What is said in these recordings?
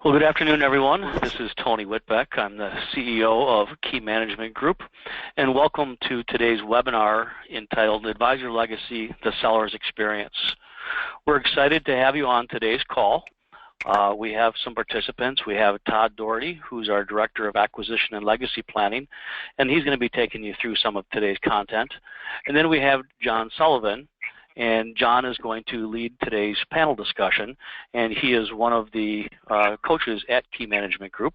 Well, good afternoon, everyone. This is Tony Whitbeck. I'm the CEO of Key Management Group, and welcome to today's webinar entitled Advisor Legacy, the Seller's Experience. We're excited to have you on today's call. We have some participants. We have Todd Doherty, who's our Director of Acquisition and Legacy Planning, and he's going to be taking you through some of today's content. And then we have John Sullivan, and John is going to lead today's panel discussion, and he is one of the coaches at Key Management Group,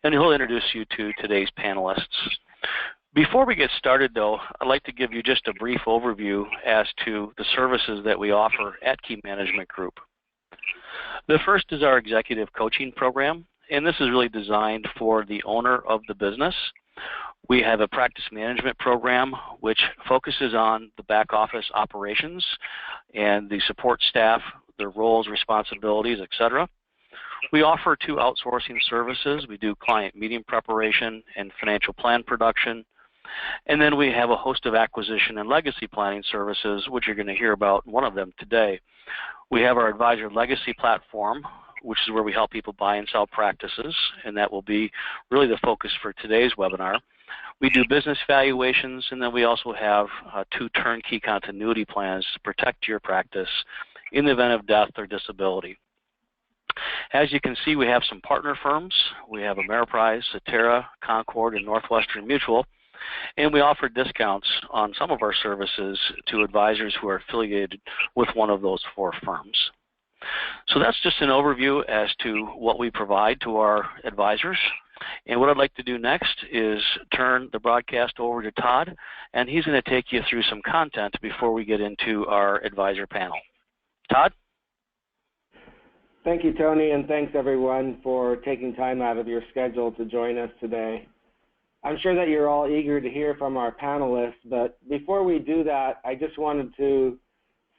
and he'll introduce you to today's panelists. Before we get started, though, I'd like to give you just a brief overview as to the services that we offer at Key Management Group. The first is our executive coaching program, and this is really designed for the owner of the business. We have a practice management program which focuses on the back office operations and the support staff, their roles, responsibilities, etc. We offer two outsourcing services. We do client meeting preparation and financial plan production. And then we have a host of acquisition and legacy planning services, which you're going to hear about one of them today. We have our Advisor Legacy platform, which is where we help people buy and sell practices, and that will be really the focus for today's webinar. We do business valuations, and then we also have two turnkey continuity plans to protect your practice in the event of death or disability. As you can see, we have some partner firms. We have Ameriprise, Cetera, Concord, and Northwestern Mutual, and we offer discounts on some of our services to advisors who are affiliated with one of those four firms. So that's just an overview as to what we provide to our advisors. And what I'd like to do next is turn the broadcast over to Todd, and he's going to take you through some content before we get into our advisor panel. Todd? Thank you, Tony, and thanks everyone for taking time out of your schedule to join us today. I'm sure that you're all eager to hear from our panelists, but before we do that, I just wanted to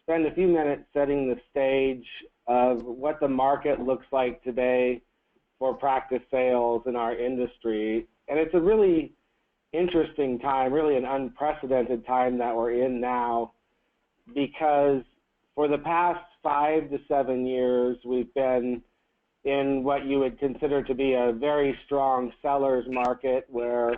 spend a few minutes setting the stage of what the market looks like today for practice sales in our industry. And it's a really interesting time, really an unprecedented time that we're in now, because for the past 5 to 7 years, we've been in what you would consider to be a very strong seller's market where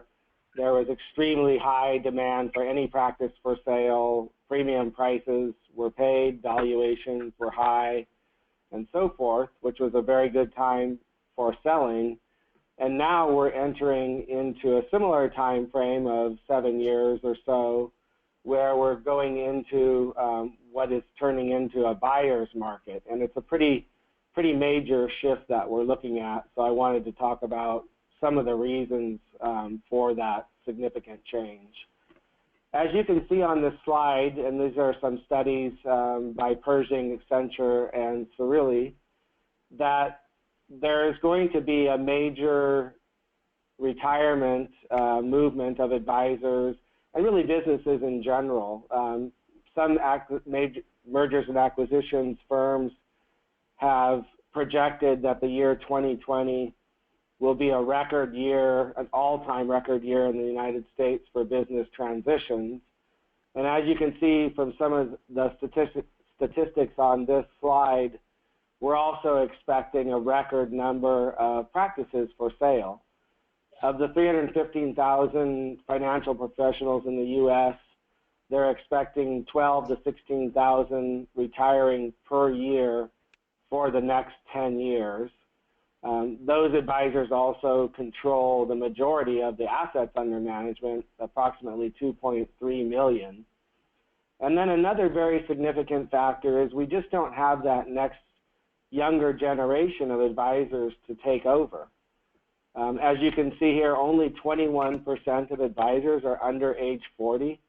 there was extremely high demand for any practice for sale, premium prices were paid, valuations were high, and so forth, which was a very good time for selling. And now we're entering into a similar time frame of 7 years or so where we're going into what is turning into a buyer's market. And it's a pretty major shift that we're looking at. So I wanted to talk about some of the reasons for that significant change. As you can see on this slide, and these are some studies by Pershing, Accenture, and Cirilli, that there's going to be a major retirement movement of advisors and really businesses in general. Some major mergers and acquisitions firms have projected that the year 2020 will be a record year, an all-time record year in the United States for business transitions. And as you can see from some of the statistics on this slide, we're also expecting a record number of practices for sale. Of the 315,000 financial professionals in the U.S., they're expecting 12,000 to 16,000 retiring per year for the next 10 years. Those advisors also control the majority of the assets under management, approximately 2.3 million. And then another very significant factor is we just don't have that next younger generation of advisors to take over. As you can see here, only 21% of advisors are under age 40.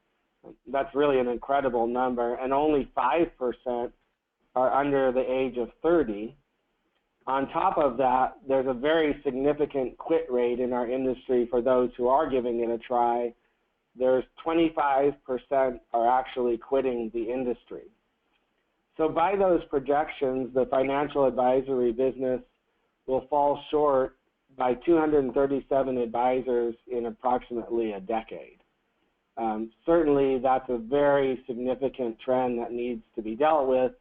That's really an incredible number, and only 5% are under the age of 30. On top of that, there's a very significant quit rate in our industry for those who are giving it a try. There's 25% are actually quitting the industry. So by those projections, the financial advisory business will fall short by 237 advisors in approximately a decade. Certainly, that's a very significant trend that needs to be dealt with,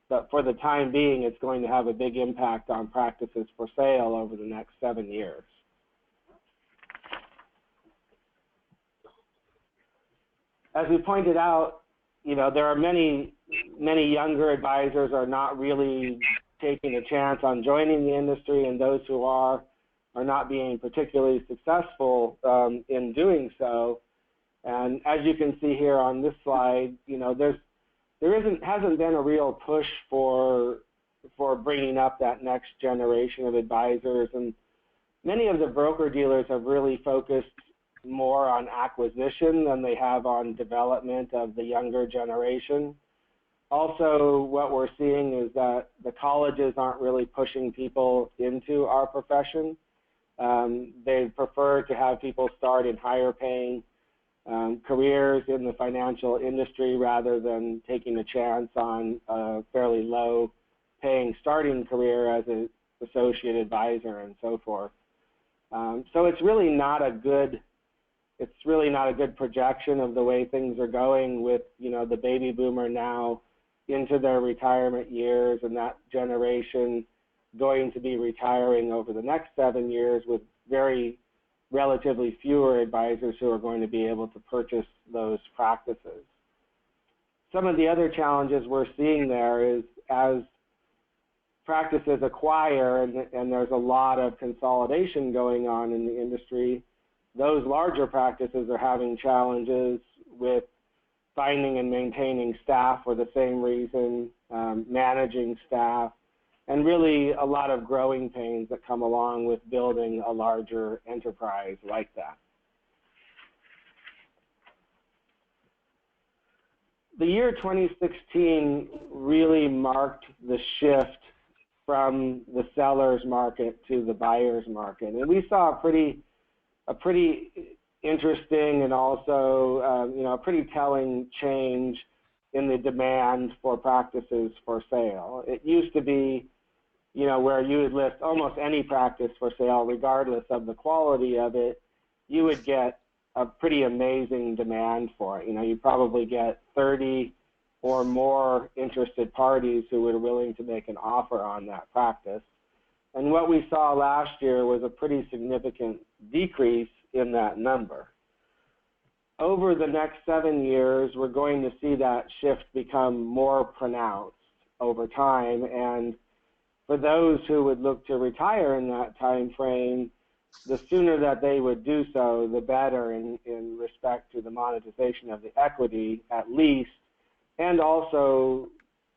but for the time being, it's going to have a big impact on practices for sale over the next 7 years. As we pointed out, there are many younger advisors are not really taking a chance on joining the industry, and those who are not being particularly successful in doing so. And as you can see here on this slide, there hasn't been a real push for bringing up that next generation of advisors, and many of the broker dealers have really focused more on acquisition than they have on development of the younger generation. Also, what we're seeing is that the colleges aren't really pushing people into our profession. They prefer to have people start in higher paying careers in the financial industry rather than taking a chance on a fairly low paying starting career as an associate advisor and so forth. So it's really not a good projection of the way things are going with the baby boomer now into their retirement years, and that generation going to be retiring over the next 7 years with relatively fewer advisors who are going to be able to purchase those practices. Some of the other challenges we're seeing there is as practices acquire and there's a lot of consolidation going on in the industry, those larger practices are having challenges with finding and maintaining staff for the same reason, managing staff, and really a lot of growing pains that come along with building a larger enterprise like that. The year 2016 really marked the shift from the seller's market to the buyer's market, and we saw a pretty interesting and also a pretty telling change in the demand for practices for sale. It used to be where you would list almost any practice for sale regardless of the quality of it, you would get a pretty amazing demand for it. You probably get 30 or more interested parties who were willing to make an offer on that practice. And what we saw last year was a pretty significant decrease in that number. Over the next 7 years, we're going to see that shift become more pronounced over time, and for those who would look to retire in that time frame, the sooner that they would do so, the better in respect to the monetization of the equity, at least, and also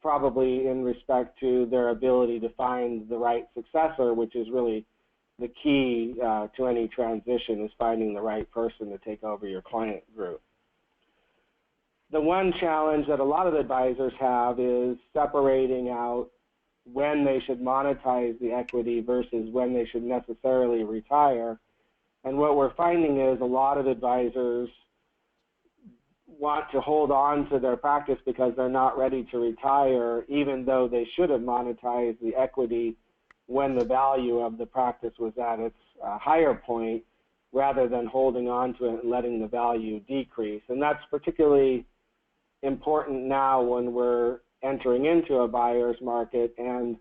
probably in respect to their ability to find the right successor, which is really the key to any transition, is finding the right person to take over your client group. The one challenge that a lot of advisors have is separating out when they should monetize the equity versus when they should necessarily retire. And what we're finding is a lot of advisors want to hold on to their practice because they're not ready to retire, even though they should have monetized the equity when the value of the practice was at its higher point, rather than holding on to it and letting the value decrease. And that's particularly important now when we're entering into a buyer's market and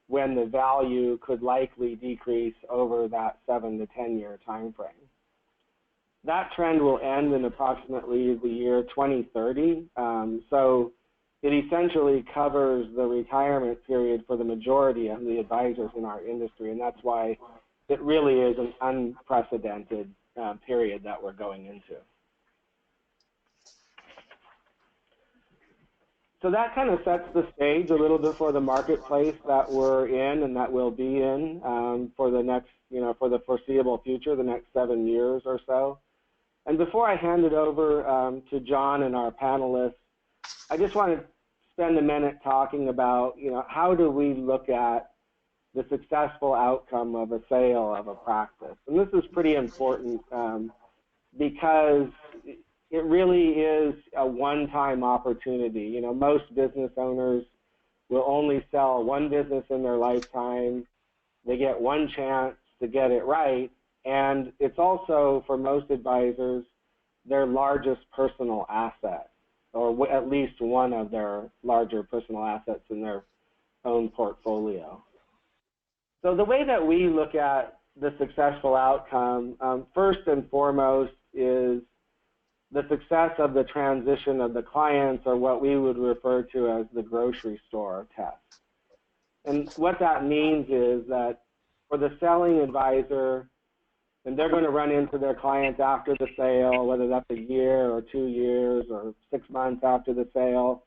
when the value could likely decrease over that 7 to 10 year time frame. That trend will end in approximately the year 2030. So it essentially covers the retirement period for the majority of the advisors in our industry, and that's why it really is an unprecedented period that we're going into. So that kind of sets the stage a little bit for the marketplace that we're in and that we'll be in for the next, for the foreseeable future, the next 7 years or so. And before I hand it over to John and our panelists, I just want to spend a minute talking about, how do we look at the successful outcome of a sale of a practice? And this is pretty important because it really is a one-time opportunity. Most business owners will only sell one business in their lifetime. They get one chance to get it right, and it's also, for most advisors, their largest personal asset, or at least one of their larger personal assets in their own portfolio. So the way that we look at the successful outcome, first and foremost, is the success of the transition of the clients, or what we would refer to as the grocery store test. And what that means is that for the selling advisor, and they're going to run into their clients after the sale, whether that's a year or 2 years or 6 months after the sale.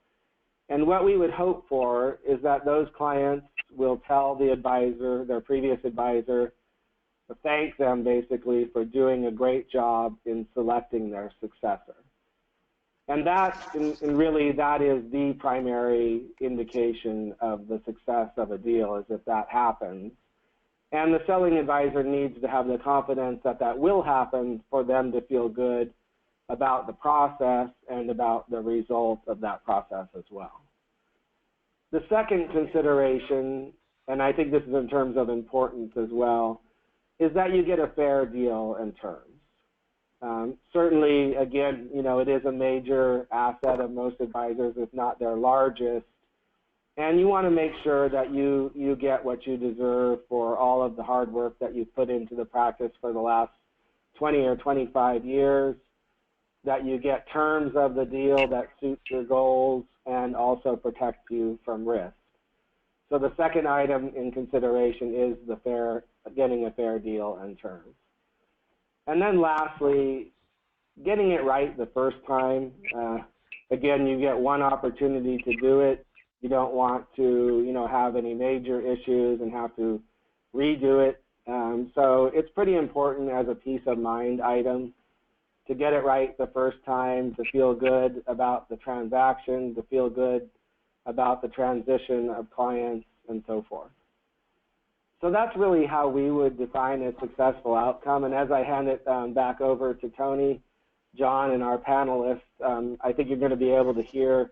And what we would hope for is that those clients will tell the advisor, their previous advisor, to thank them basically for doing a great job in selecting their successor. And that, and really that is the primary indication of the success of a deal, is if that happens. And the selling advisor needs to have the confidence that that will happen for them to feel good about the process and about the result of that process as well. The second consideration, and I think this is in terms of importance as well, is that you get a fair deal and terms. Certainly, again, you know, it is a major asset of most advisors, if not their largest, and you want to make sure that you get what you deserve for all of the hard work that you've put into the practice for the last 20 or 25 years, that you get terms of the deal that suits your goals and also protect you from risk. So the second item in consideration is getting a fair deal and terms. And then lastly, getting it right the first time. Again, you get one opportunity to do it. You don't want to, you know, have any major issues and have to redo it. So it's pretty important as a peace of mind item to get it right the first time, to feel good about the transaction, to feel good about the transition of clients, and so forth. So that's really how we would define a successful outcome. And as I hand it back over to Tony, John, and our panelists, I think you're going to be able to hear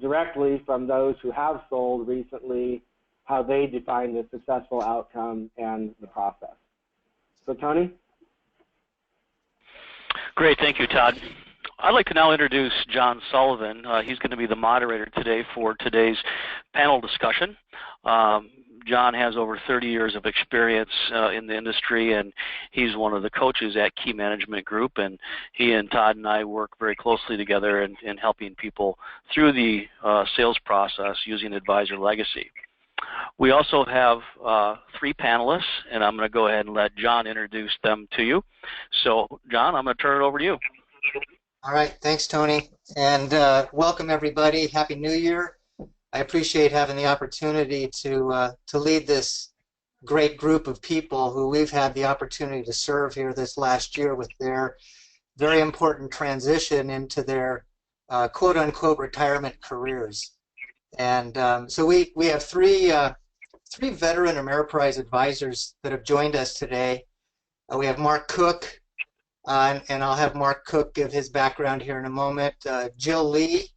directly from those who have sold recently how they define the successful outcome and the process. So Tony? Great, thank you, Todd. I'd like to now introduce John Sullivan. He's going to be the moderator today for today's panel discussion. John has over 30 years of experience in the industry, and he's one of the coaches at Key Management Group, and he and Todd and I work very closely together in helping people through the sales process using Advisor Legacy. We also have 3 panelists, and I'm going to go ahead and let John introduce them to you. So, John, I'm going to turn it over to you. All right, thanks, Tony, and welcome everybody. Happy New Year. I appreciate having the opportunity to lead this great group of people who we've had the opportunity to serve here this last year with their very important transition into their quote-unquote retirement careers. And so we have three veteran Ameriprise advisors that have joined us today. We have Mark Cook, and I'll have Mark Cook give his background here in a moment. Jill Lee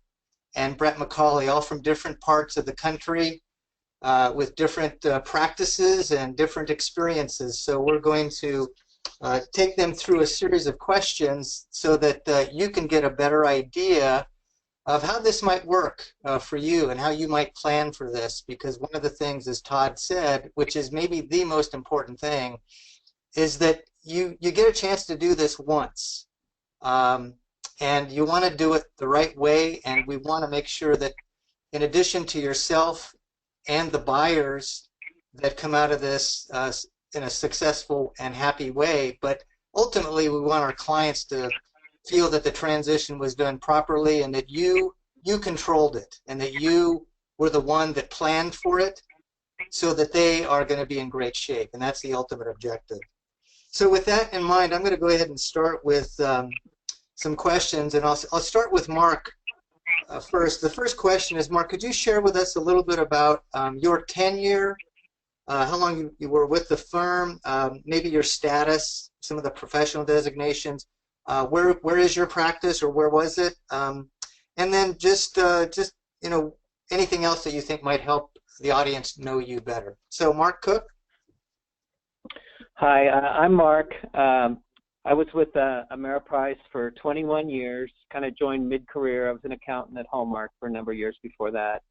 and Brett McCauley, all from different parts of the country with different practices and different experiences. So we're going to take them through a series of questions so that you can get a better idea of how this might work for you and how you might plan for this. Because one of the things, as Todd said, which is maybe the most important thing, is that you get a chance to do this once. And you want to do it the right way, and we want to make sure that in addition to yourself and the buyers that come out of this in a successful and happy way, but ultimately we want our clients to feel that the transition was done properly and that you controlled it and that you were the one that planned for it so that they are going to be in great shape, and that's the ultimate objective. So with that in mind, I'm going to go ahead and start with some questions, and I'll start with Mark first. The first question is, Mark, could you share with us a little bit about your tenure, how long you were with the firm, maybe your status, some of the professional designations, where is your practice or where was it, and then just you know, anything else that you think might help the audience know you better. So Mark Cook. Hi, I'm Mark. I was with Ameriprise for 21 years, kind of joined mid-career. I was an accountant at Hallmark for a number of years before that.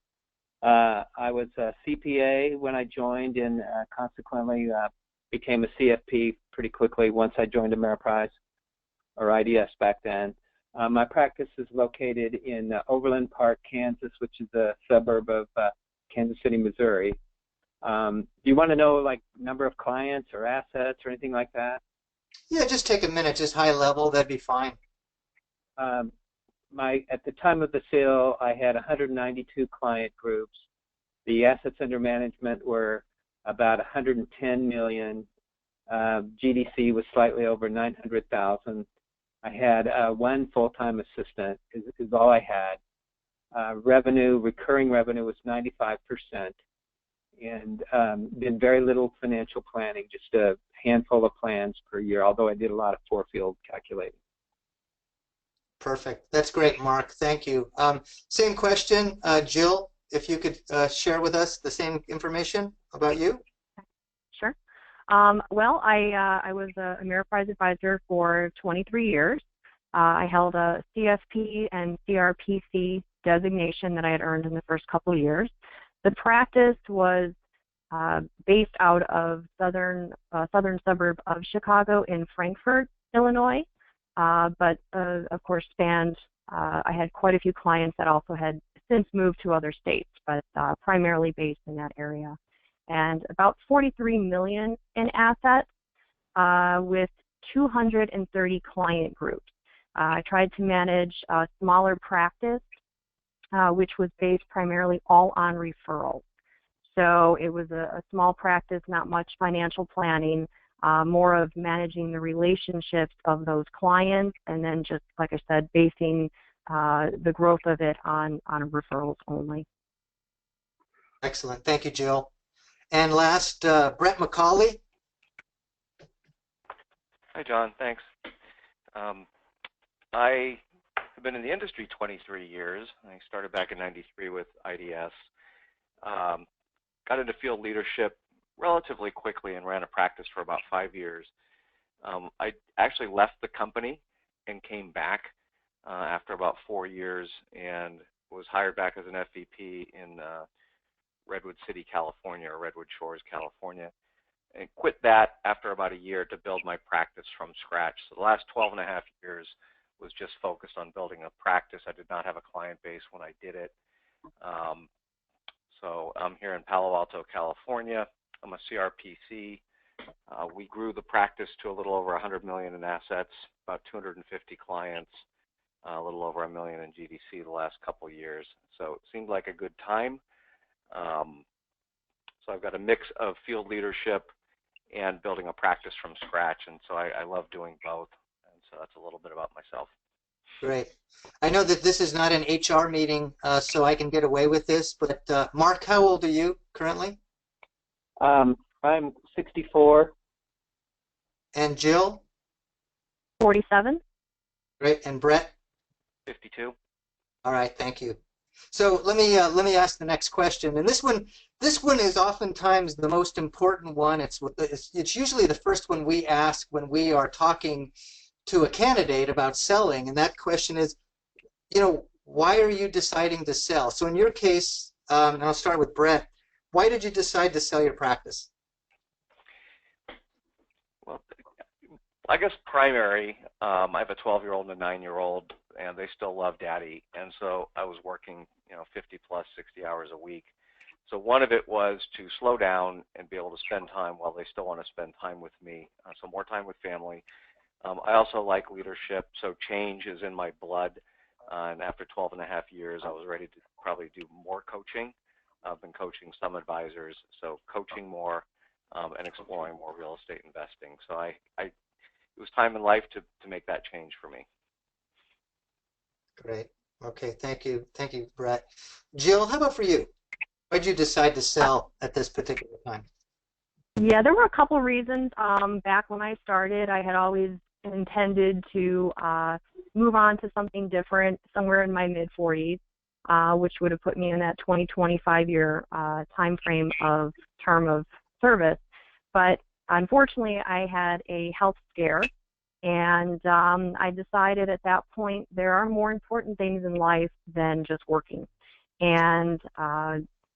I was a CPA when I joined, and consequently became a CFP pretty quickly once I joined Ameriprise, or IDS back then. My practice is located in Overland Park, Kansas, which is a suburb of Kansas City, Missouri. Do you want to know like number of clients or assets or anything like that? Yeah, just take a minute, just high level, that'd be fine. At the time of the sale, I had 192 client groups. The assets under management were about 110 million. GDC was slightly over 900,000. I had one full-time assistant, is all I had. Recurring revenue was 95%, and did very little financial planning, just a handful of plans per year, although I did a lot of four-field calculating. Perfect. That's great, Mark. Thank you. Same question, Jill, if you could share with us the same information about you. Sure. Well, I was a Ameriprise advisor for 23 years. I held a CFP and CRPC designation that I had earned in the first couple of years. The practice was based out of southern suburb of Chicago in Frankfort, Illinois, but of course spanned. I had quite a few clients that also had since moved to other states, but primarily based in that area. And about 43 million in assets with 230 client groups. I tried to manage a smaller practice, which was based primarily all on referrals. So it was a small practice, not much financial planning, more of managing the relationships of those clients, and then just, like I said, basing the growth of it on referrals only. Excellent. Thank you, Jill. And last, Brett McCauley. Hi, John. Thanks. I have been in the industry 23 years. I started back in '93 with IDS. Got into field leadership relatively quickly and ran a practice for about 5 years. I actually left the company and came back after about 4 years and was hired back as an FVP in Redwood City, California, or Redwood Shores, California, and quit that after about a year to build my practice from scratch. So the last 12 and a half years was just focused on building a practice. I did not have a client base when I did it. So I'm here in Palo Alto, California. I'm a CRPC. We grew the practice to a little over 100 million in assets, about 250 clients, a little over $1 million in GDC the last couple of years. So it seemed like a good time. So I've got a mix of field leadership and building a practice from scratch, and so I love doing both. And so that's a little bit about myself. Great. I know that this is not an HR meeting, so I can get away with this, but Mark, how old are you currently? I'm 64. And Jill? 47. Great. And Brett? 52. All right. Thank you. So let me ask the next question, and this one is oftentimes the most important one. It's usually the first one we ask when we are talking to a candidate about selling, and that question is, why are you deciding to sell? So in your case, and I'll start with Brett, why did you decide to sell your practice? Well, I guess primary, I have a 12-year-old and a 9-year-old, and they still love Daddy, and so I was working, 50 plus 60 hours a week. So one of it was to slow down and be able to spend time while they still want to spend time with me, so more time with family. I also like leadership, so change is in my blood, and after 12 and a half years, I was ready to probably do more coaching. I've been coaching some advisors, so coaching more and exploring more real estate investing. So it was time in life to make that change for me. Great. Okay, thank you. Thank you, Brett. Jill, how about for you? Why did you decide to sell at this particular time? Yeah, there were a couple of reasons. Back when I started, I had always intended to move on to something different somewhere in my mid-40s, which would have put me in that 25-year time frame of term of service. But unfortunately, I had a health scare, and I decided at that point there are more important things in life than just working. And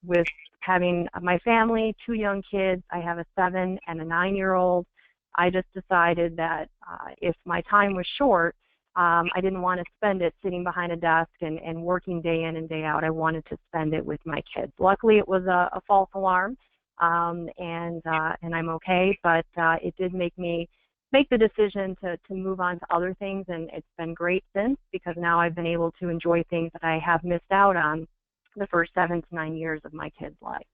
with having my family, 2 young kids, I have a 7 and a 9-year-old, I just decided that if my time was short, I didn't want to spend it sitting behind a desk and working day in and day out. I wanted to spend it with my kids. Luckily, it was a false alarm, and I'm okay, but it did make me make the decision to move on to other things, and it's been great since, because now I've been able to enjoy things that I have missed out on the first 7 to 9 years of my kids' life.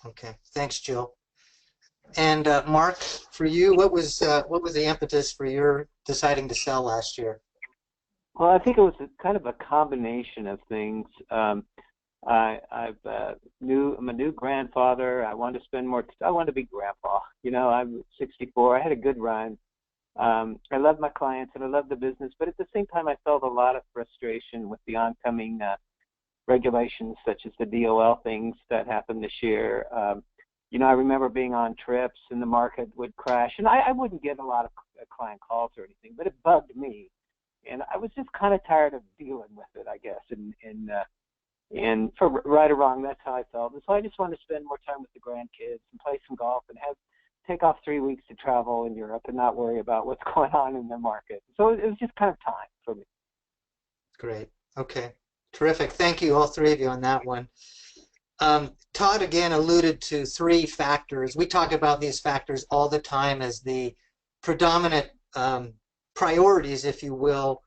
Okay, thanks, Jill. And Mark, for you, what was the impetus for your deciding to sell last year? Well, I think it was kind of a combination of things. I'm a new grandfather. I wanted to spend more. I wanted to be grandpa. You know, I'm 64. I had a good run. I love my clients and I love the business, but at the same time, I felt a lot of frustration with the oncoming regulations, such as the DOL things that happened this year. You know, I remember being on trips and the market would crash, and I wouldn't get a lot of client calls or anything, but it bugged me, and I was just kind of tired of dealing with it, I guess. And for right or wrong, that's how I felt. And so I just wanted to spend more time with the grandkids and play some golf and take off 3 weeks to travel in Europe and not worry about what's going on in the market. So it was just kind of time for me. Great. Okay. Terrific. Thank you, all three of you, on that one. Todd again alluded to 3 factors. We talk about these factors all the time as the predominant priorities, if you will,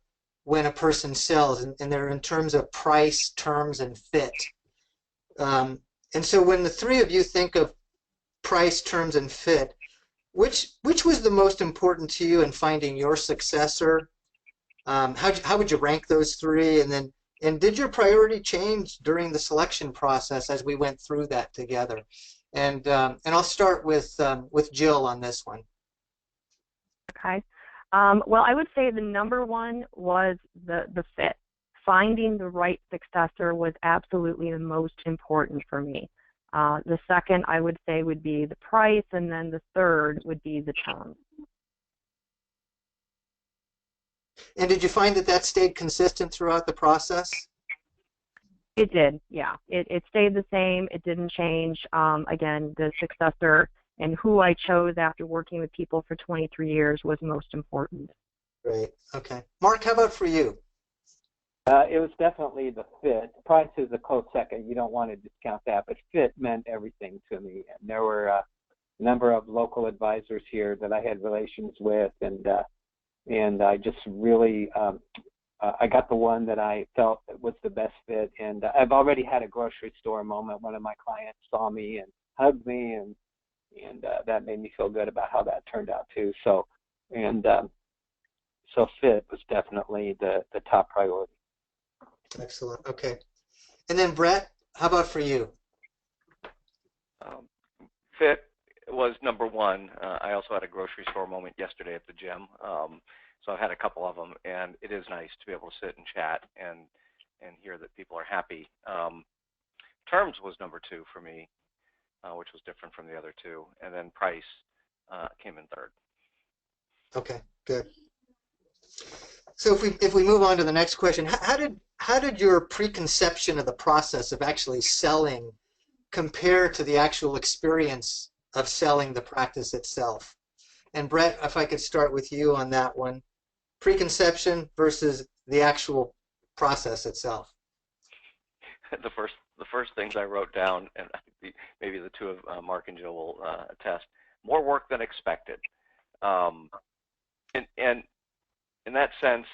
when a person sells, and they're in terms of price, terms, and fit. And so when the 3 of you think of price, terms, and fit, which was the most important to you in finding your successor? How would you rank those 3? And did your priority change during the selection process as we went through that together? And I'll start with Jill on this one. Okay. Well, I would say the number one was the fit. Finding the right successor was absolutely the most important for me. The second, I would say, would be the price, and then the third would be the terms. And did you find that stayed consistent throughout the process? It did, yeah. It stayed the same. It didn't change. Again, the successor and who I chose after working with people for 23 years was most important. Great. Okay. Mark, how about for you? It was definitely the fit. Price is a close second. You don't want to discount that, but fit meant everything to me. And there were a number of local advisors here that I had relations with, and I just really I got the one that I felt was the best fit. And I've already had a grocery store moment. One of my clients saw me and hugged me, and that made me feel good about how that turned out too. So fit was definitely the top priority. Excellent. Okay. And then Brett, how about for you? Fit was number one. I also had a grocery store moment yesterday at the gym. So I've had a couple of them, and it is nice to be able to sit and chat and hear that people are happy. Terms was number 2 for me, which was different from the other 2, and then price came in third. Okay, good. So if we move on to the next question, how did your preconception of the process of actually selling compare to the actual experience of selling the practice itself? And Brett, if I could start with you on that one, preconception versus the actual process itself. The first things I wrote down, and maybe the 2 of Mark and Jill will attest, more work than expected. And in that sense,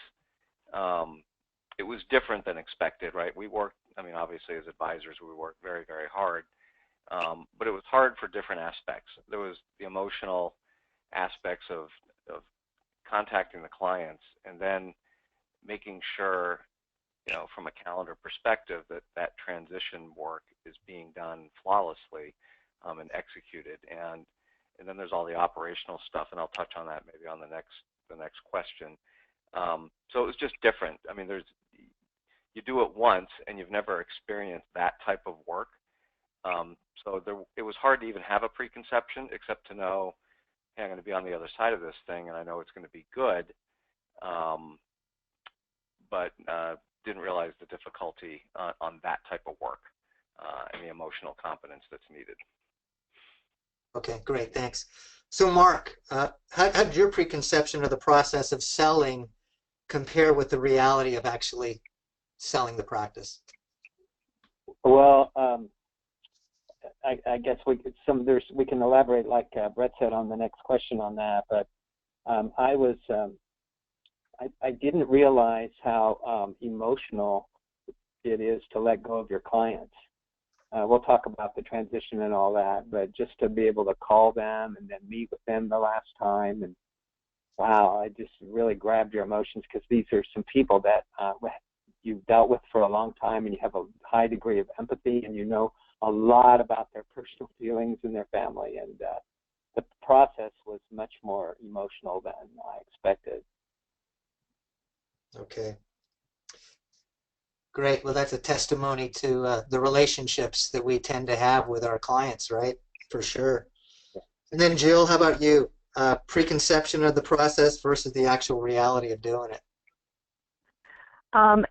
it was different than expected, right? We worked, I mean, obviously as advisors, we worked very, very hard, but it was hard for different aspects. There was the emotional aspects of contacting the clients, and then making sure, you know, from a calendar perspective, that transition work is being done flawlessly and executed. And then there's all the operational stuff, and I'll touch on that maybe on the next question. So it was just different. I mean, you do it once, and you've never experienced that type of work. So it was hard to even have a preconception, except to know, hey, I'm going to be on the other side of this thing, and I know it's going to be good, but didn't realize the difficulty on that type of work. and the emotional competence that's needed. Okay, great, thanks. So Mark, how did your preconception of the process of selling compare with the reality of actually selling the practice? Well, I guess we can elaborate, like Brett said, on the next question on that. But I didn't realize how emotional it is to let go of your clients. We'll talk about the transition and all that, but just to be able to call them and then meet with them the last time, and wow, I just really grabbed your emotions, because these are some people that you've dealt with for a long time, and you have a high degree of empathy, and you know a lot about their personal feelings and their family, and the process was much more emotional than I expected. Okay. Great. Well, that's a testimony to the relationships that we tend to have with our clients, right? For sure. And then Jill, how about you? Preconception of the process versus the actual reality of doing it.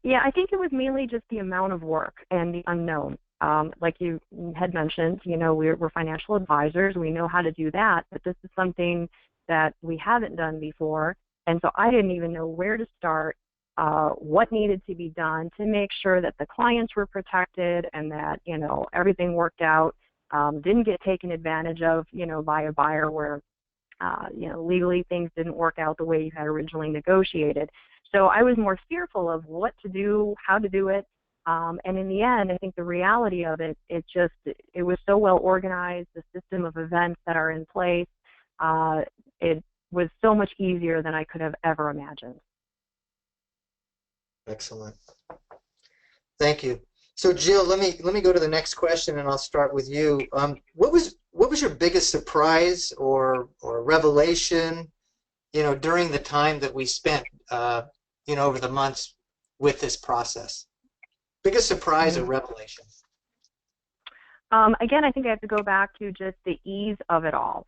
Yeah, I think it was mainly just the amount of work and the unknown. Like you had mentioned, you know, we're financial advisors. We know how to do that, but this is something that we haven't done before. And so I didn't even know where to start, what needed to be done to make sure that the clients were protected and that, you know, everything worked out, didn't get taken advantage of, you know, by a buyer where, you know, legally things didn't work out the way you had originally negotiated. So I was more fearful of what to do, how to do it. And in the end, I think the reality of it, it was so well organized, the system of events that are in place, it was so much easier than I could have ever imagined. Excellent. Thank you. So Jill, let me go to the next question, and I'll start with you. What was your biggest surprise or revelation, you know, during the time that we spent, you know, over the months with this process? Biggest surprise or revelation? Again, I think I have to go back to just the ease of it all.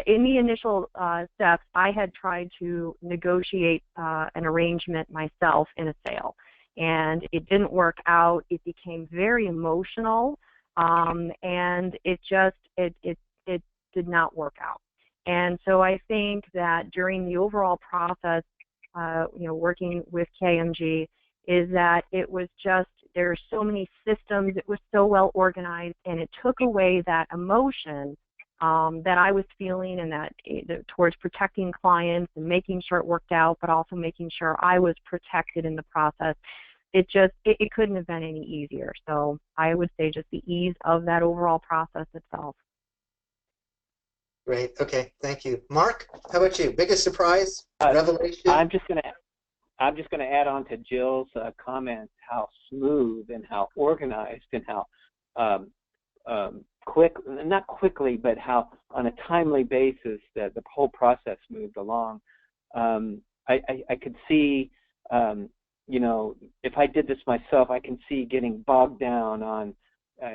In the initial steps, I had tried to negotiate an arrangement myself in a sale, and it didn't work out. It became very emotional, and it did not work out. And so I think that during the overall process, you know, working with KMG, is that it was just, there are so many systems, it was so well organized, and it took away that emotion that I was feeling, and that towards protecting clients and making sure it worked out, but also making sure I was protected in the process. It couldn't have been any easier. So I would say just the ease of that overall process itself. Great. Okay. Thank you. Mark, how about you? Biggest surprise, revelation? I'm just going to add on to Jill's comment, how smooth and how organized and how not quickly, but how on a timely basis that the whole process moved along. I could see, you know, if I did this myself, I can see getting bogged down on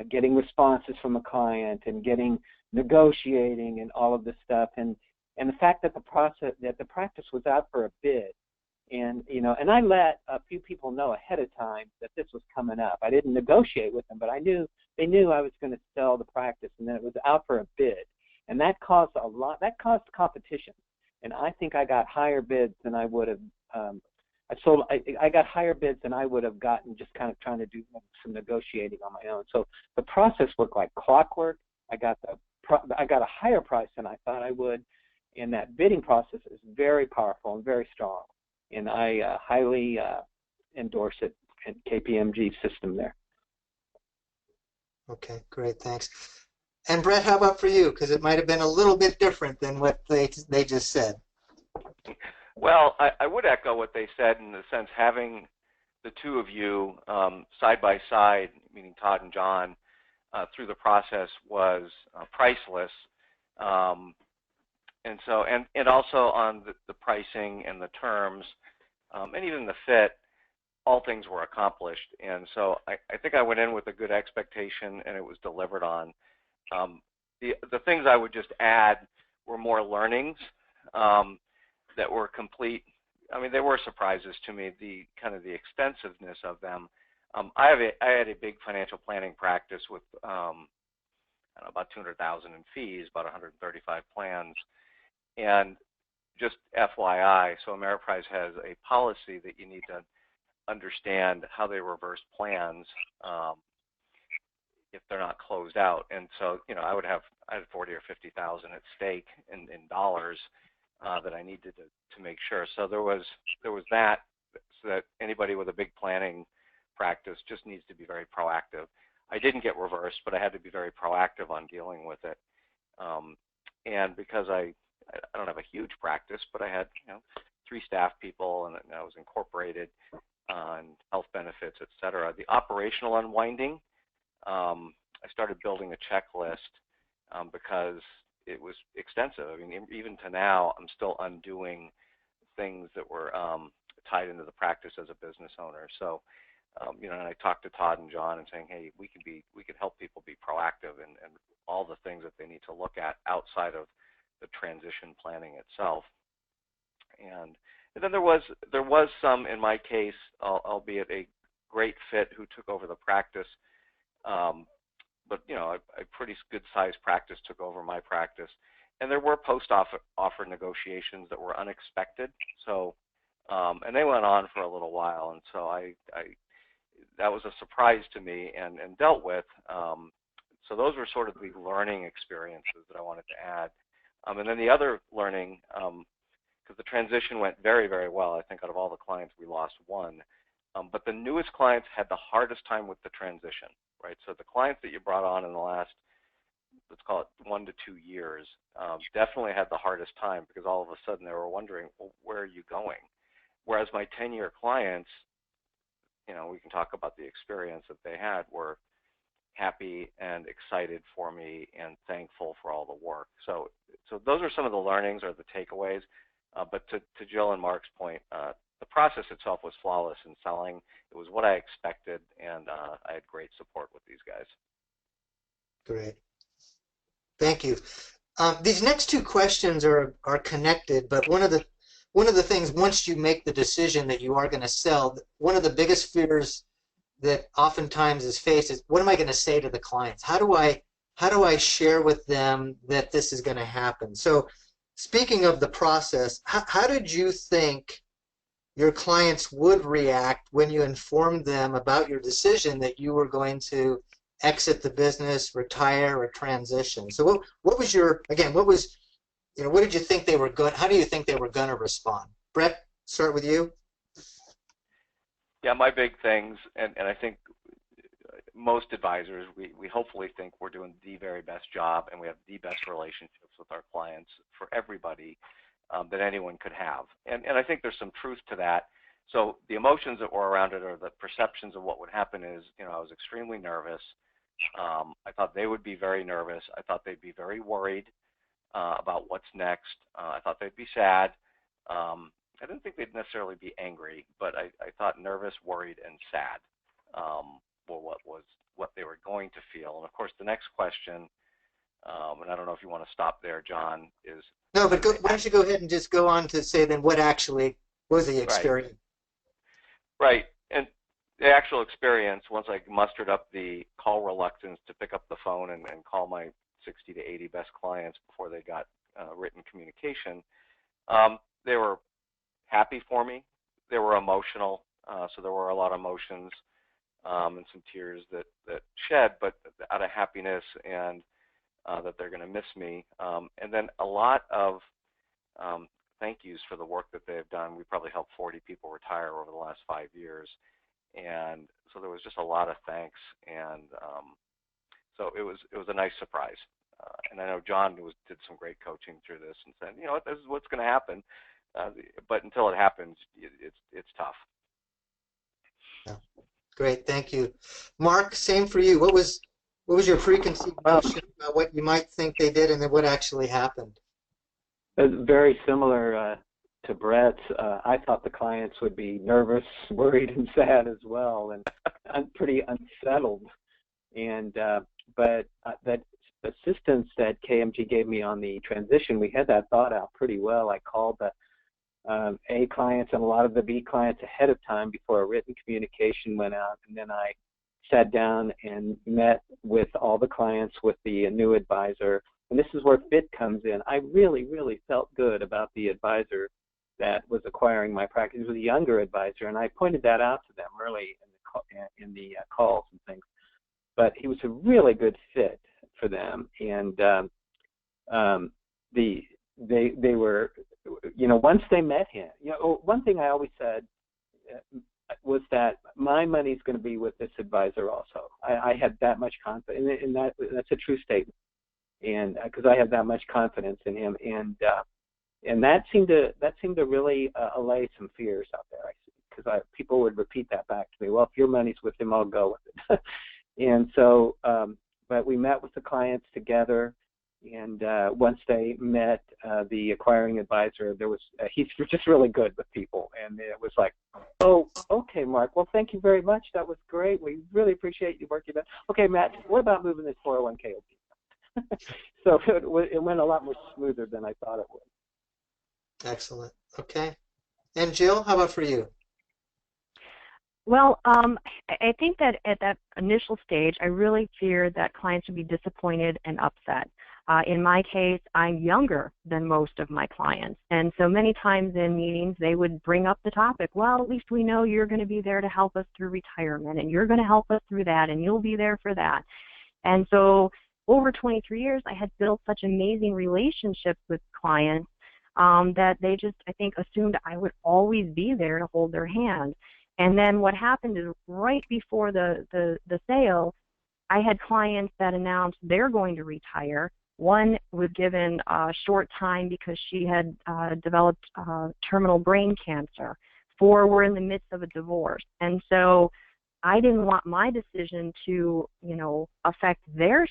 getting responses from a client and negotiating and all of this stuff, and the fact that the practice was out for a bid, and you know, and I let a few people know ahead of time that this was coming up. I didn't negotiate with them, but they knew I was going to sell the practice, and then it was out for a bid, and that caused competition, and I think I got higher bids than I would have. I got higher bids than I would have gotten just kind of trying to do some negotiating on my own. So the process worked like clockwork. I got a higher price than I thought I would, and that bidding process is very powerful and very strong. And I highly endorse it in KPMG system there. Okay, great, thanks. And Brett, how about for you? Because it might have been a little bit different than what they just said. Well, I would echo what they said in the sense having the two of you side by side, meaning Todd and John, through the process was priceless. And so, and also on the pricing and the terms, and even the fit, all things were accomplished. And so I think I went in with a good expectation, and it was delivered on. The things I would just add were more learnings that were complete. I mean, they were surprises to me, the kind of the extensiveness of them. I had a big financial planning practice with I don't know, about 200,000 in fees, about 135 plans, and just FYI, so Ameriprise has a policy that you need to understand how they reverse plans if they're not closed out. And so, you know, I had 40 or 50,000 at stake in dollars that I needed to make sure. So there was that, so that anybody with a big planning practice just needs to be very proactive. I didn't get reversed, but I had to be very proactive on dealing with it. And because I don't have a huge practice, but I had, you know, 3 staff people, and I was incorporated on health benefits, et cetera. The operational unwinding, I started building a checklist because it was extensive. I mean, even to now, I'm still undoing things that were tied into the practice as a business owner. So, you know, and I talked to Todd and John and saying, hey, we could help people be proactive and all the things that they need to look at outside of the transition planning itself. And then there was some, in my case, albeit a great fit, who took over the practice. But, you know, a pretty good-sized practice took over my practice. And there were post-offer negotiations that were unexpected. So, and they went on for a little while. And so that was a surprise to me and dealt with. So those were sort of the learning experiences that I wanted to add. And then the other learning, because the transition went very, very well. I think out of all the clients, we lost 1. But the newest clients had the hardest time with the transition, right? So the clients that you brought on in the last, let's call it 1 to 2 years, definitely had the hardest time, because all of a sudden they were wondering, well, where are you going? Whereas my 10-year clients, you know, we can talk about the experience that they had, were happy and excited for me and thankful for all the work. So those are some of the learnings or the takeaways. But to Jill and Mark's point, the process itself was flawless in selling. It was what I expected, and I had great support with these guys. Great. Thank you. These next 2 questions are connected, but one of the things, once you make the decision that you are going to sell, one of the biggest fears that oftentimes is faced is, what am I going to say to the clients? How do I share with them that this is going to happen? So, speaking of the process, how did you think your clients would react when you informed them about your decision that you were going to exit the business, retire, or transition? So what was your, again, what did you think they were going, how do you think they were going to respond? Brett, start with you. Yeah, my big things, and I think most advisors, we hopefully think we're doing the very best job, and we have the best relationships with our clients for everybody that anyone could have. And I think there's some truth to that. So the emotions that were around it, or the perceptions of what would happen, is, you know, I was extremely nervous. I thought they would be very nervous. I thought they'd be very worried about what's next. I thought they'd be sad. I didn't think they'd necessarily be angry, but I thought nervous, worried, and sad were what they were going to feel. And of course, the next question, and I don't know if you want to stop there, John, is... No, but why don't you go ahead and just go on to say then what actually was the experience? Right. And the actual experience, once I mustered up the call reluctance to pick up the phone and call my 60 to 80 best clients before they got written communication, they were happy for me. They were emotional, so there were a lot of emotions and some tears that shed, but out of happiness and that they're going to miss me. And then a lot of thank yous for the work that they've done. We probably helped 40 people retire over the last 5 years. And so there was just a lot of thanks. And so it was a nice surprise. And I know John did some great coaching through this and said, you know, this is what's going to happen. But until it happens, it's tough. Yeah. Great, thank you. Mark, same for you. What was your preconceived notion about what you might think they did and then what actually happened? Very similar to Brett's. I thought the clients would be nervous, worried, and sad as well, and I'm pretty unsettled. And but that assistance that KMG gave me on the transition, we had that thought out pretty well. I called the A clients and a lot of the B clients ahead of time before a written communication went out, and then I sat down and met with all the clients with the new advisor. And this is where fit comes in. I really, really felt good about the advisor that was acquiring my practice. It was a younger advisor, and I pointed that out to them early in the calls and things. But he was a really good fit for them, and they were, once they met him, one thing I always said was that my money's going to be with this advisor also. I had that much confidence, and that's a true statement, and because I have that much confidence in him, and that seemed to really allay some fears out there. Because people would repeat that back to me. Well, if your money's with him, I'll go with it. And so, but we met with the clients together. And once they met the acquiring advisor, he's just really good with people. And it was like, oh, okay, Mark. Well, thank you very much. That was great. We really appreciate you working with. Okay, Matt, what about moving this 401k over? So it went a lot more smoother than I thought it would. Excellent. Okay. And Jill, how about for you? Well, I think that at that initial stage, I really feared that clients would be disappointed and upset. In my case, I'm younger than most of my clients, and so many times in meetings, they would bring up the topic, well, at least we know you're going to be there to help us through retirement, and you're going to help us through that, and you'll be there for that. And so over 23 years, I had built such amazing relationships with clients that they just, I think, assumed I would always be there to hold their hand. And then what happened is right before the sale, I had clients that announced they're going to retire. One was given a short time because she had developed terminal brain cancer. 4 were in the midst of a divorce. And so I didn't want my decision to, affect their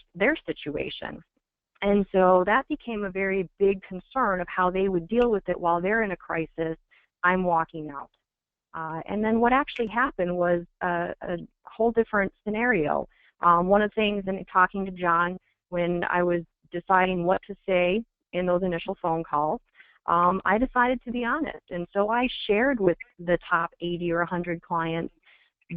situation. And so that became a very big concern of how they would deal with it while they're in a crisis. I'm walking out. And then what actually happened was a whole different scenario. One of the things in talking to John when I was deciding what to say in those initial phone calls, I decided to be honest. And so I shared with the top 80 or 100 clients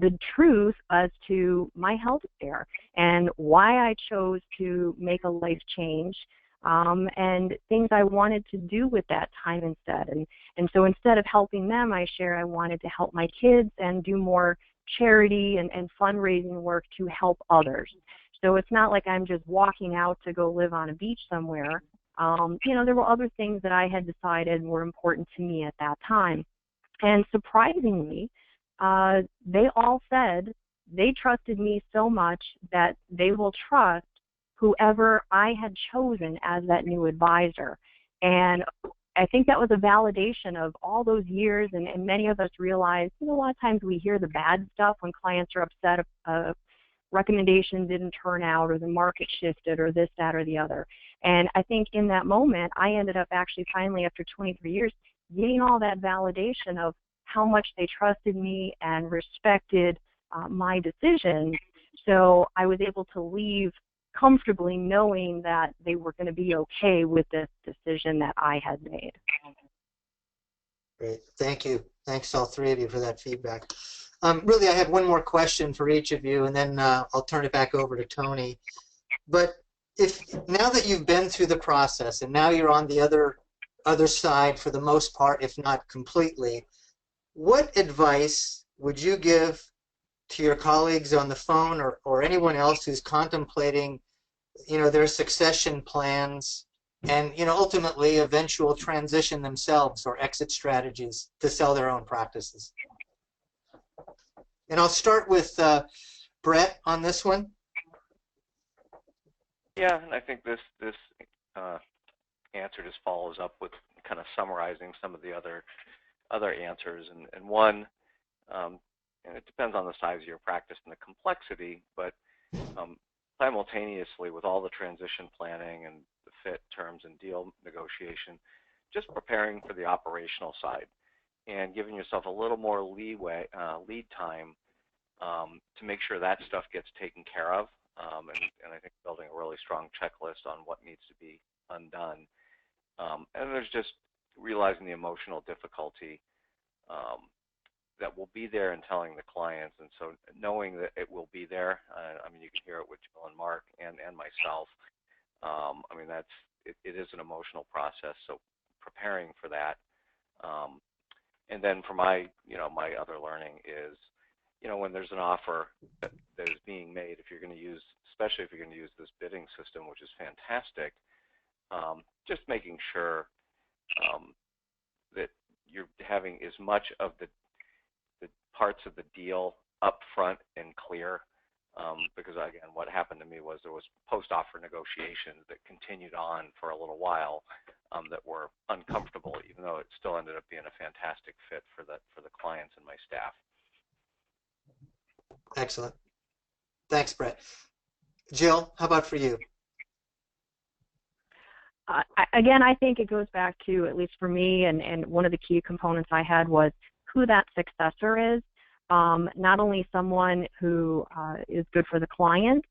the truth as to my health care and why I chose to make a life change and things I wanted to do with that time instead. And so instead of helping them, I wanted to help my kids and do more charity and fundraising work to help others. So it's not like I'm just walking out to go live on a beach somewhere. There were other things that I had decided were important to me at that time. And surprisingly, they all said they trusted me so much that they will trust whoever I had chosen as that new advisor. And I think that was a validation of all those years, and many of us realized, a lot of times we hear the bad stuff when clients are upset a recommendation didn't turn out or the market shifted or this, that, or the other. And I think in that moment, I ended up actually finally after 23 years getting all that validation of how much they trusted me and respected my decisions. So I was able to leave comfortably knowing that they were going to be okay with this decision that I had made. Great. Thank you. Thanks all three of you for that feedback. Really, I have one more question for each of you, and then I'll turn it back over to Tony. But now that you've been through the process and now you're on the other side for the most part, if not completely, what advice would you give to your colleagues on the phone or anyone else who's contemplating, their succession plans and, ultimately eventual transition themselves or exit strategies to sell their own practices? And I'll start with Brett on this one. Yeah, and I think this answer just follows up with kind of summarizing some of the other answers. And one, and it depends on the size of your practice and the complexity, but simultaneously with all the transition planning and the fit terms and deal negotiation, just preparing for the operational side and giving yourself a little more lead time to make sure that stuff gets taken care of. And I think building a really strong checklist on what needs to be undone. And there's just realizing the emotional difficulty that will be there in telling the clients, and so knowing that it will be there. I mean, you can hear it with Jill and Mark and myself. I mean, it is an emotional process, so preparing for that. And then for my other learning is, when there's an offer that is being made, if you're going to use, especially if you're going to use this bidding system, which is fantastic, just making sure that you're having as much of the parts of the deal up front and clear, because again, what happened to me was there was post-offer negotiations that continued on for a little while that were uncomfortable, even though it still ended up being a fantastic fit for the clients and my staff. Excellent. Thanks, Brett. Jill, how about for you? Again, I think it goes back to, at least for me, and one of the key components I had was who that successor is. Not only someone who is good for the client,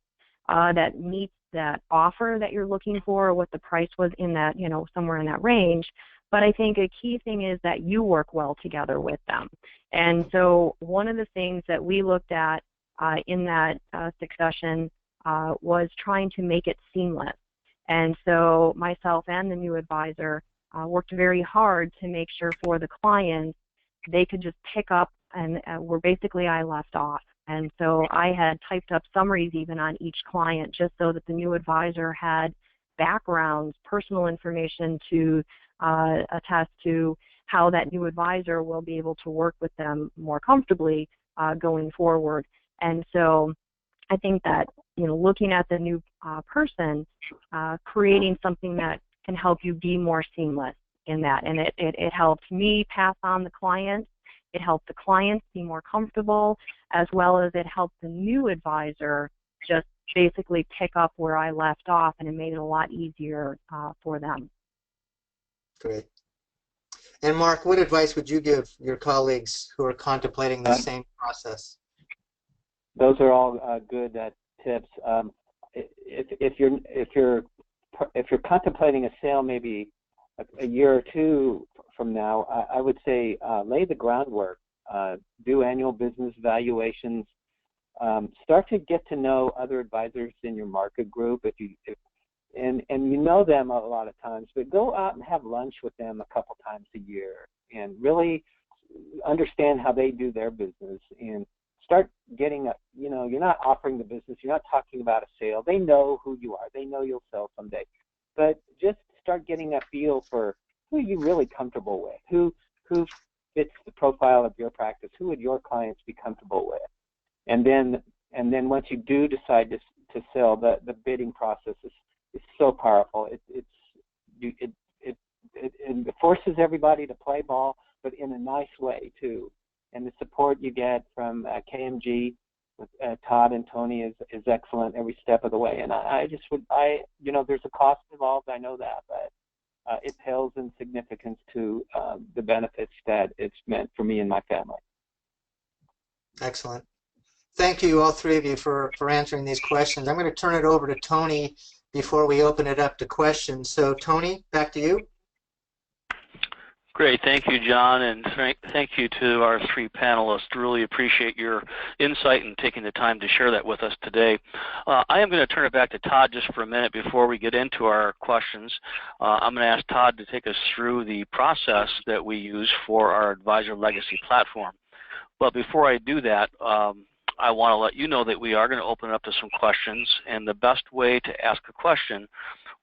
that meets that offer that you're looking for, or what the price was in that, somewhere in that range, but I think a key thing is that you work well together with them. And so one of the things that we looked at in that succession was trying to make it seamless. And so myself and the new advisor worked very hard to make sure for the clients they could just pick up and where basically I left off. And so I had typed up summaries even on each client just so that the new advisor had backgrounds, personal information to attest to how that new advisor will be able to work with them more comfortably going forward. And so I think that, looking at the new person, creating something that can help you be more seamless in that. And it helped me pass on the clients. It helped the clients be more comfortable, as well as it helped the new advisor just basically pick up where I left off, and it made it a lot easier for them. Great. And Mark, what advice would you give your colleagues who are contemplating the same process? Those are all good tips. If you're contemplating a sale, maybe a year or two from now, I would say lay the groundwork. Do annual business evaluations. Start to get to know other advisors in your market group and you know them a lot of times, but go out and have lunch with them a couple times a year and really understand how they do their business, and start getting you're not offering the business, you're not talking about a sale. They know who you are. They know you'll sell someday. But just start getting that feel for who are you really comfortable with, who fits the profile of your practice, who would your clients be comfortable with. And then once you do decide to sell, the bidding process is so powerful. It forces everybody to play ball, but in a nice way too. And the support you get from KMG with Todd and Tony is excellent every step of the way. And there's a cost involved, I know that, but it pales in significance to the benefits that it's meant for me and my family. Excellent. Thank you, all three of you, for answering these questions. I'm going to turn it over to Tony before we open it up to questions. So, Tony, back to you. Great. Thank you, John, and thank you to our three panelists. Really appreciate your insight and taking the time to share that with us today. I am going to turn it back to Todd just for a minute before we get into our questions. I'm going to ask Todd to take us through the process that we use for our Advisor Legacy platform. But before I do that, I want to let you know that we are going to open it up to some questions, and the best way to ask a question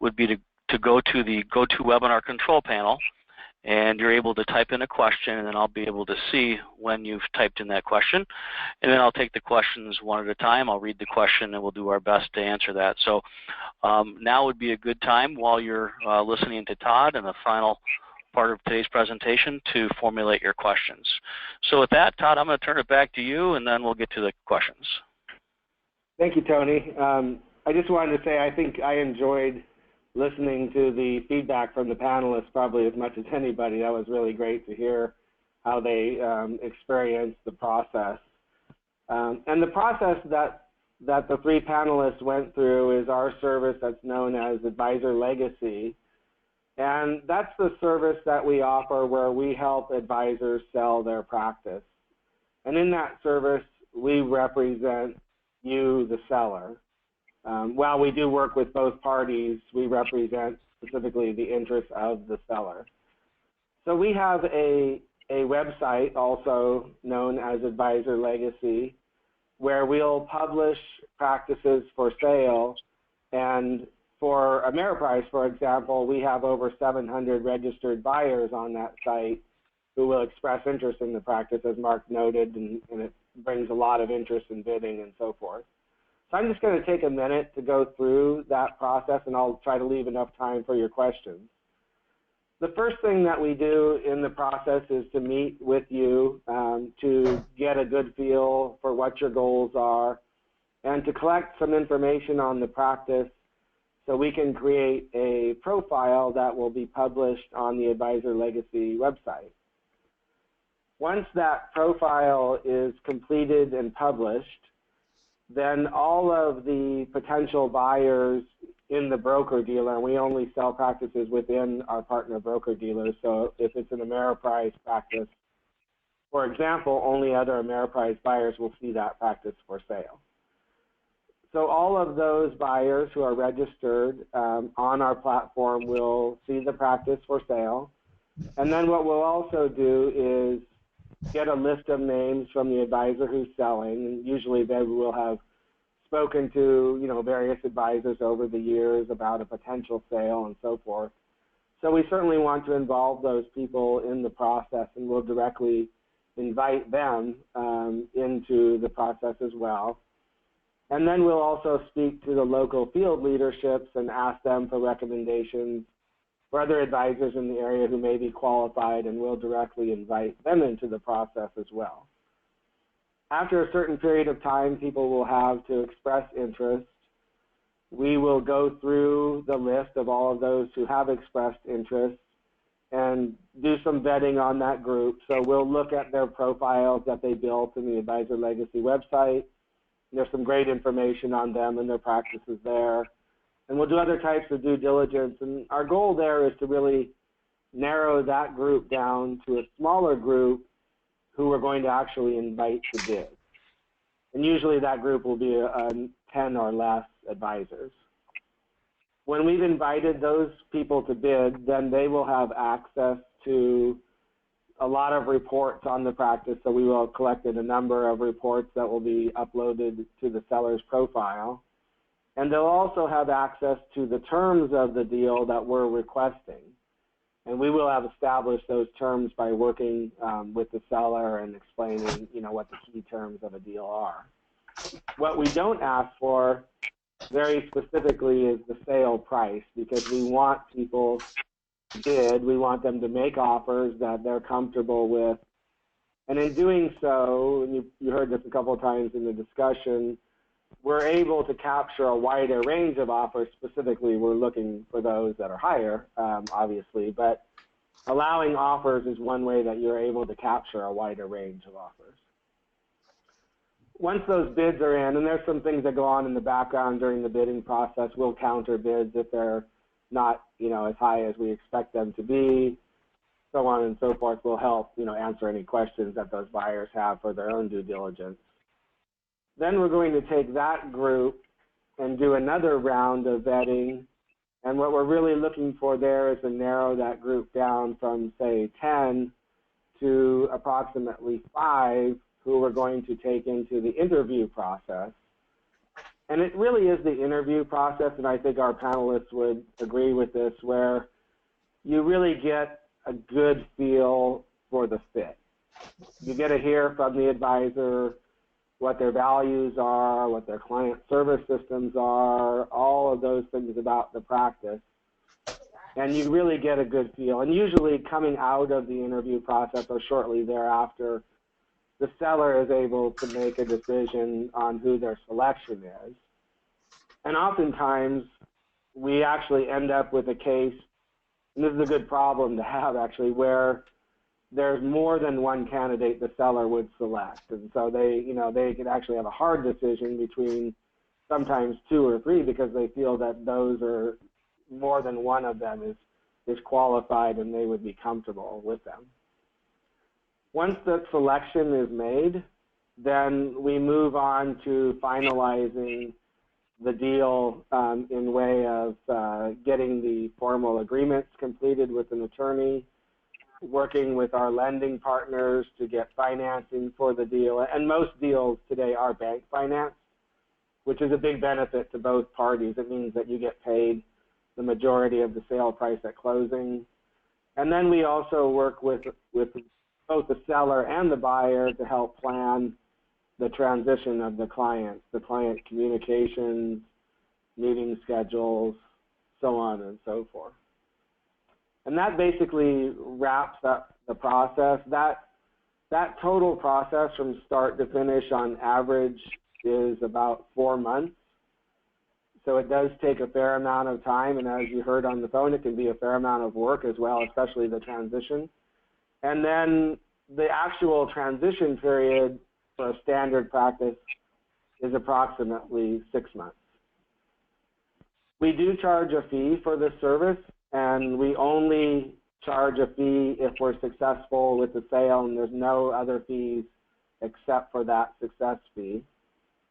would be to go to the GoToWebinar control panel, and you're able to type in a question, and then I'll be able to see when you've typed in that question. And then I'll take the questions one at a time. I'll read the question, and we'll do our best to answer that. So now would be a good time while you're listening to Todd and the final part of today's presentation to formulate your questions. So with that, Todd, I'm going to turn it back to you, and then we'll get to the questions. Thank you, Tony. I just wanted to say I think I enjoyed listening to the feedback from the panelists probably as much as anybody. That was really great to hear how they experienced the process. And the process that the three panelists went through is our service that's known as Advisor Legacy. And that's the service that we offer where we help advisors sell their practice. And in that service, we represent you, the seller. While we do work with both parties, we represent specifically the interests of the seller. So we have a website also known as Advisor Legacy, where we'll publish practices for sale. And for Ameriprise, for example, we have over 700 registered buyers on that site who will express interest in the practice, as Mark noted, and it brings a lot of interest in bidding and so forth. So I'm just going to take a minute to go through that process, and I'll try to leave enough time for your questions. The first thing that we do in the process is to meet with you to get a good feel for what your goals are and to collect some information on the practice so we can create a profile that will be published on the Advisor Legacy website. Once that profile is completed and published, then all of the potential buyers in the broker-dealer, and we only sell practices within our partner broker-dealers, so if it's an Ameriprise practice, for example, only other Ameriprise buyers will see that practice for sale. So all of those buyers who are registered on our platform will see the practice for sale. And then what we'll also do is get a list of names from the advisor who's selling, and usually they will have spoken to, various advisors over the years about a potential sale and so forth. So we certainly want to involve those people in the process, and we'll directly invite them into the process as well. And then we'll also speak to the local field leaderships and ask them for recommendations for other advisors in the area who may be qualified, and we'll directly invite them into the process as well. After a certain period of time, people will have to express interest. We will go through the list of all of those who have expressed interest and do some vetting on that group. So we'll look at their profiles that they built in the Advisor Legacy website. There's some great information on them and their practices there. And we'll do other types of due diligence. And our goal there is to really narrow that group down to a smaller group who we're going to actually invite to bid. And usually that group will be 10 or less advisors. When we've invited those people to bid, then they will have access to a lot of reports on the practice. So we will have collected a number of reports that will be uploaded to the seller's profile. And they'll also have access to the terms of the deal that we're requesting. And we will have established those terms by working with the seller and explaining, what the key terms of a deal are. What we don't ask for very specifically is the sale price, because we want people to bid. We want them to make offers that they're comfortable with. And in doing so, and you heard this a couple of times in the discussion, we're able to capture a wider range of offers. Specifically, we're looking for those that are higher, obviously, but allowing offers is one way that you're able to capture a wider range of offers. Once those bids are in, and there's some things that go on in the background during the bidding process, we'll counter bids if they're not, as high as we expect them to be, so on and so forth. Will help, answer any questions that those buyers have for their own due diligence. Then we're going to take that group and do another round of vetting. And what we're really looking for there is to narrow that group down from, say, 10 to approximately 5 who we're going to take into the interview process. And it really is the interview process, and I think our panelists would agree with this, where you really get a good feel for the fit. You get to hear from the advisor what their values are, what their client service systems are, all of those things about the practice. And you really get a good feel. And usually coming out of the interview process or shortly thereafter, the seller is able to make a decision on who their selection is. And oftentimes, we actually end up with a case, and this is a good problem to have actually, where there's more than one candidate the seller would select. And so they could actually have a hard decision between sometimes 2 or 3 because they feel that those are, more than one of them is is qualified and they would be comfortable with them. Once the selection is made, then we move on to finalizing the deal in way of getting the formal agreements completed with an attorney, working with our lending partners to get financing for the deal. And most deals today are bank financed, which is a big benefit to both parties. It means that you get paid the majority of the sale price at closing. And then we also work with both the seller and the buyer to help plan the transition of the client communications, meeting schedules, so on and so forth. And that basically wraps up the process. That total process from start to finish on average is about 4 months. So it does take a fair amount of time, and as you heard on the phone, it can be a fair amount of work as well, especially the transition. And then the actual transition period for a standard practice is approximately 6 months. We do charge a fee for this service, and we only charge a fee if we're successful with the sale, and there's no other fees except for that success fee.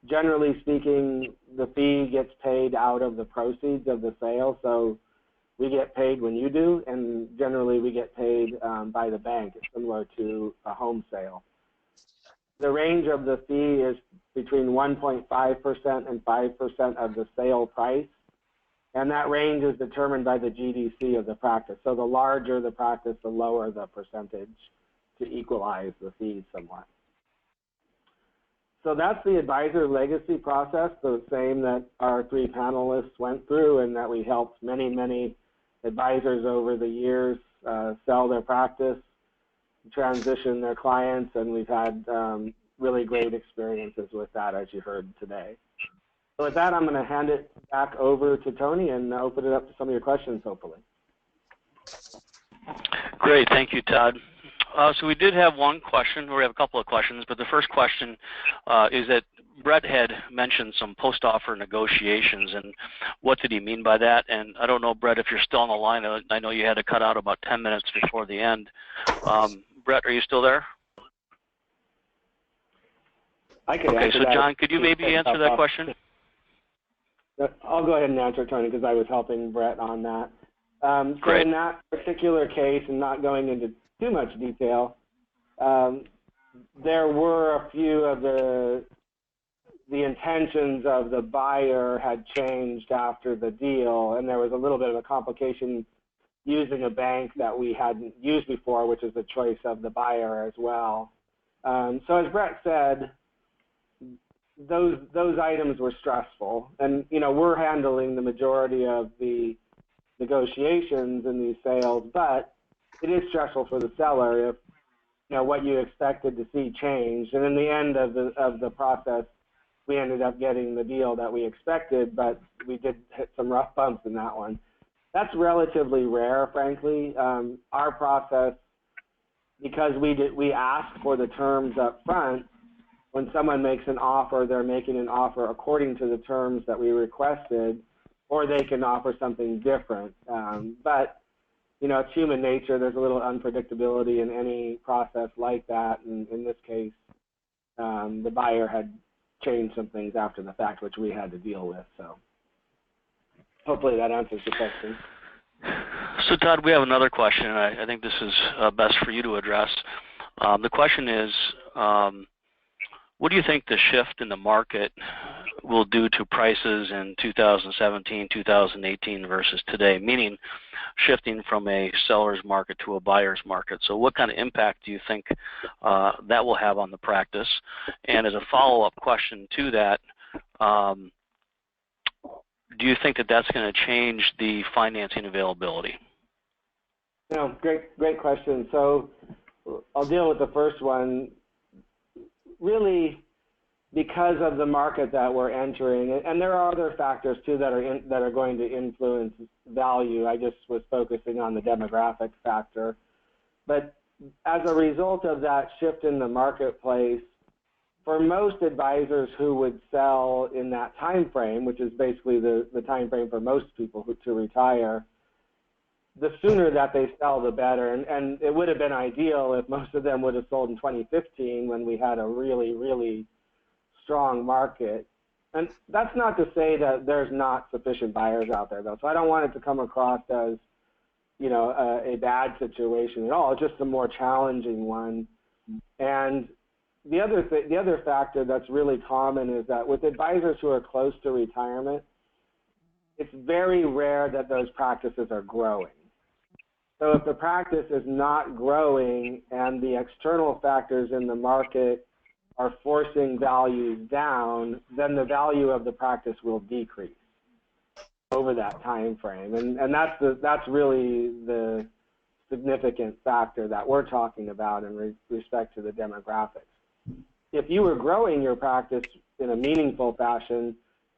Generally speaking, the fee gets paid out of the proceeds of the sale, so we get paid when you do, and generally we get paid by the bank. It's similar to a home sale. The range of the fee is between 1.5% and 5% of the sale price, and that range is determined by the GDC of the practice. So the larger the practice, the lower the percentage to equalize the fees somewhat. So that's the advisor legacy process, the same that our 3 panelists went through, and that we helped many, many advisors over the years sell their practice, transition their clients, and we've had really great experiences with that, as you heard today. So with that, I'm going to hand it back over to Tony and open it up to some of your questions, hopefully. Great, thank you, Todd. So we did have one question, or we have a couple of questions, but the first question is that Brett had mentioned some post-offer negotiations, and what did he mean by that? And I don't know, Brett, if you're still on the line. I know you had to cut out about 10 minutes before the end. Brett, are you still there? I can okay, answer so that. John, could you maybe answer that question? I'll go ahead and answer, Tony, because I was helping Brett on that. So in that particular case, and not going into too much detail, there were a few of the intentions of the buyer had changed after the deal, and there was a little bit of a complication using a bank that we hadn't used before, which is the choice of the buyer as well. So as Brett said, those items were stressful, and we're handling the majority of the negotiations in these sales, but it is stressful for the seller if what you expected to see changed. And in the end of the process, we ended up getting the deal that we expected, but we did hit some rough bumps in that one. That's relatively rare, frankly. Our process, because we ask for the terms up front, when someone makes an offer, they're making an offer according to the terms that we requested, or they can offer something different. But it's human nature. There's a little unpredictability in any process like that. And in this case, the buyer had changed some things after the fact, which we had to deal with. So hopefully that answers your question. So Todd, we have another question, and I think this is best for you to address. The question is, what do you think the shift in the market will do to prices in 2017, 2018 versus today, meaning shifting from a seller's market to a buyer's market? So what kind of impact do you think that will have on the practice? And as a follow-up question to that, do you think that that's going to change the financing availability? Great question. So I'll deal with the first one. Really, because of the market that we're entering, and there are other factors too that are going to influence value. I just was focusing on the demographic factor. But as a result of that shift in the marketplace, for most advisors who would sell in that time frame, which is basically the time frame for most people to retire, the sooner that they sell, the better. And it would have been ideal if most of them would have sold in 2015 when we had a really, really strong market. And that's not to say that there's not sufficient buyers out there, though. So I don't want it to come across as, you know, a bad situation at all. It's just a more challenging one. And the other factor that's really common is that with advisors who are close to retirement, it's very rare that those practices are growing. So if the practice is not growing and the external factors in the market are forcing values down, then the value of the practice will decrease over that time frame. And that's really the significant factor that we're talking about in respect to the demographics. If you were growing your practice in a meaningful fashion,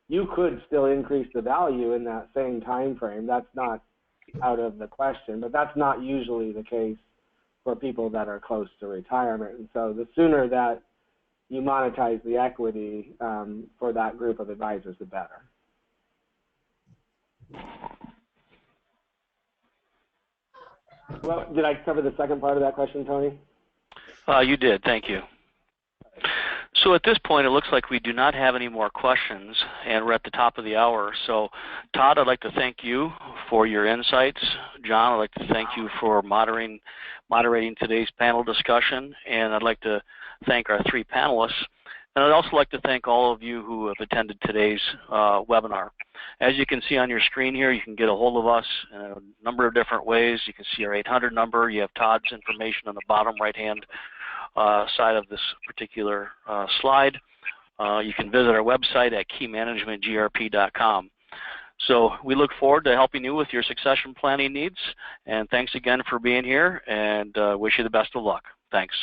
you could still increase the value in that same time frame. That's not out of the question, but that's not usually the case for people that are close to retirement. And so the sooner that you monetize the equity for that group of advisors, the better. Well, did I cover the second part of that question, Tony? You did. Thank you. So at this point, it looks like we do not have any more questions, and we're at the top of the hour. So, Todd, I'd like to thank you for your insights. John, I'd like to thank you for moderating today's panel discussion, and I'd like to thank our three panelists. And I'd also like to thank all of you who have attended today's webinar. As you can see on your screen here, you can get a hold of us in a number of different ways. You can see our 800 number. You have Todd's information on the bottom right-hand side of this particular slide. You can visit our website at keymanagementgrp.com. So we look forward to helping you with your succession planning needs. And thanks again for being here, and wish you the best of luck. Thanks.